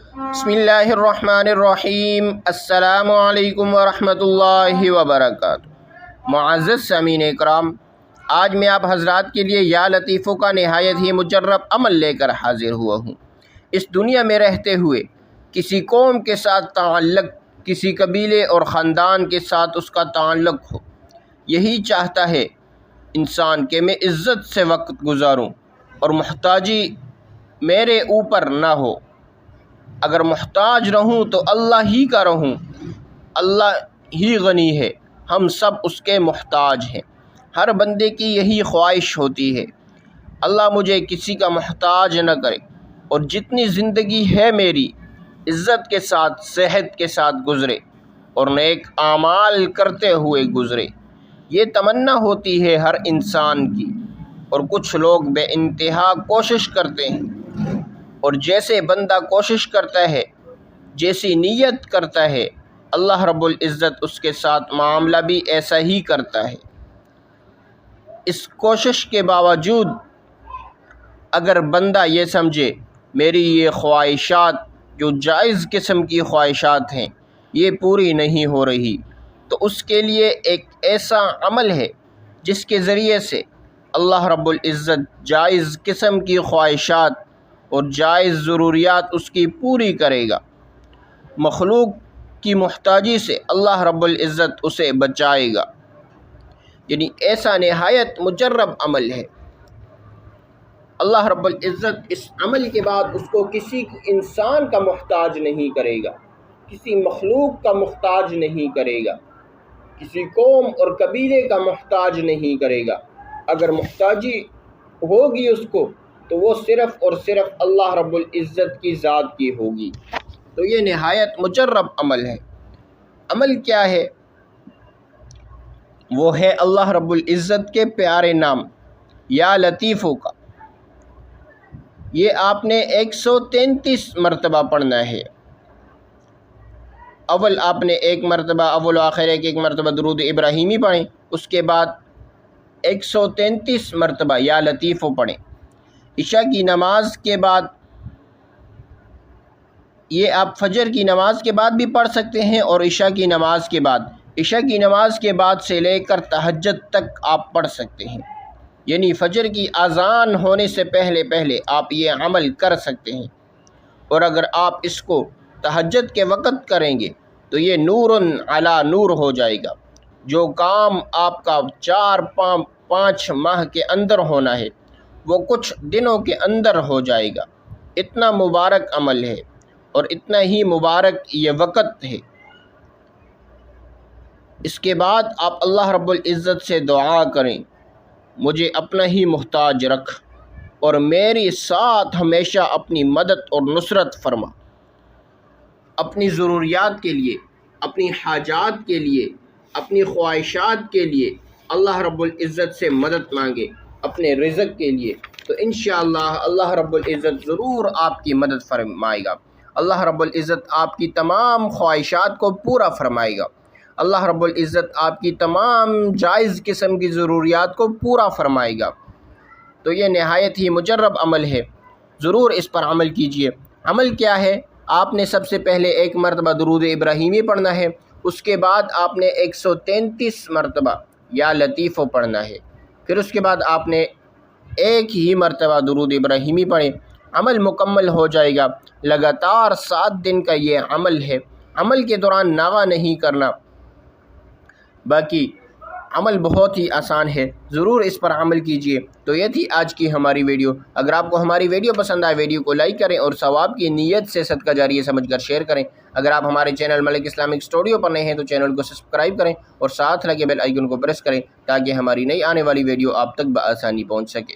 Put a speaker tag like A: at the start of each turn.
A: بسم اللہ الرحمن الرحیم۔ السلام علیکم ورحمۃ اللہ وبرکاتہ۔ معزز سامعین اکرام، آج میں آپ حضرات کے لیے یا لطیفوں کا نہایت ہی مجرب عمل لے کر حاضر ہوا ہوں۔ اس دنیا میں رہتے ہوئے کسی قوم کے ساتھ تعلق، کسی قبیلے اور خاندان کے ساتھ اس کا تعلق ہو، یہی چاہتا ہے انسان کہ میں عزت سے وقت گزاروں اور محتاجی میرے اوپر نہ ہو۔ اگر محتاج رہوں تو اللہ ہی کا رہوں، اللہ ہی غنی ہے، ہم سب اس کے محتاج ہیں۔ ہر بندے کی یہی خواہش ہوتی ہے، اللہ مجھے کسی کا محتاج نہ کرے اور جتنی زندگی ہے میری عزت کے ساتھ، صحت کے ساتھ گزرے اور نیک اعمال کرتے ہوئے گزرے۔ یہ تمنا ہوتی ہے ہر انسان کی، اور کچھ لوگ بے انتہا کوشش کرتے ہیں، اور جیسے بندہ کوشش کرتا ہے، جیسی نیت کرتا ہے، اللہ رب العزت اس کے ساتھ معاملہ بھی ایسا ہی کرتا ہے۔ اس کوشش کے باوجود اگر بندہ یہ سمجھے میری یہ خواہشات جو جائز قسم کی خواہشات ہیں یہ پوری نہیں ہو رہی، تو اس کے لیے ایک ایسا عمل ہے جس کے ذریعے سے اللہ رب العزت جائز قسم کی خواہشات اور جائز ضروریات اس کی پوری کرے گا۔ مخلوق کی محتاجی سے اللہ رب العزت اسے بچائے گا، یعنی ایسا نہایت مجرب عمل ہے۔ اللہ رب العزت اس عمل کے بعد اس کو کسی انسان کا محتاج نہیں کرے گا، کسی مخلوق کا محتاج نہیں کرے گا، کسی قوم اور قبیلے کا محتاج نہیں کرے گا۔ اگر محتاجی ہوگی اس کو تو وہ صرف اور صرف اللہ رب العزت کی ذات کی ہوگی۔ تو یہ نہایت مجرب عمل ہے۔ عمل کیا ہے؟ وہ ہے اللہ رب العزت کے پیارے نام یا لطیفوں کا۔ یہ آپ نے 133 مرتبہ پڑھنا ہے۔ اول آپ نے ایک مرتبہ اول و آخر ایک مرتبہ درود ابراہیمی پڑھیں، اس کے بعد 133 مرتبہ یا لطیفوں پڑھیں۔ عشاء کی نماز کے بعد یہ آپ فجر کی نماز کے بعد بھی پڑھ سکتے ہیں، اور عشاء کی نماز کے بعد، عشاء کی نماز کے بعد سے لے کر تہجد تک آپ پڑھ سکتے ہیں، یعنی فجر کی اذان ہونے سے پہلے آپ یہ عمل کر سکتے ہیں۔ اور اگر آپ اس کو تہجد کے وقت کریں گے تو یہ نور علی نور ہو جائے گا۔ جو کام آپ کا 4-5 ماہ کے اندر ہونا ہے وہ کچھ دنوں کے اندر ہو جائے گا۔ اتنا مبارک عمل ہے اور اتنا ہی مبارک یہ وقت ہے۔ اس کے بعد آپ اللہ رب العزت سے دعا کریں، مجھے اپنا ہی محتاج رکھ اور میری ساتھ ہمیشہ اپنی مدد اور نصرت فرما۔ اپنی ضروریات کے لیے، اپنی حاجات کے لیے، اپنی خواہشات کے لیے اللہ رب العزت سے مدد مانگے، اپنے رزق کے لیے، تو انشاءاللہ اللہ رب العزت ضرور آپ کی مدد فرمائے گا۔ اللہ رب العزت آپ کی تمام خواہشات کو پورا فرمائے گا۔ اللہ رب العزت آپ کی تمام جائز قسم کی ضروریات کو پورا فرمائے گا۔ تو یہ نہایت ہی مجرب عمل ہے، ضرور اس پر عمل کیجیے۔ عمل کیا ہے؟ آپ نے سب سے پہلے ایک مرتبہ درود ابراہیمی پڑھنا ہے، اس کے بعد آپ نے 133 مرتبہ یا لطیفوں پڑھنا ہے، پھر اس کے بعد آپ نے ایک ہی مرتبہ درود ابراہیمی پڑھیں۔ عمل مکمل ہو جائے گا۔ لگاتار 7 دن کا یہ عمل ہے۔ عمل کے دوران ناغہ نہیں کرنا۔ باقی عمل بہت ہی آسان ہے، ضرور اس پر عمل کیجیے۔ تو یہ تھی آج کی ہماری ویڈیو۔ اگر آپ کو ہماری ویڈیو پسند آئے، ویڈیو کو لائک کریں اور ثواب کی نیت سے صدقہ جاریہ سمجھ کر شیئر کریں۔ اگر آپ ہمارے چینل ملک اسلامک اسٹوڈیو پر نئے ہیں تو چینل کو سبسکرائب کریں اور ساتھ لگے بیل آئیکن کو پریس کریں تاکہ ہماری نئی آنے والی ویڈیو آپ تک بآسانی پہنچ سکے۔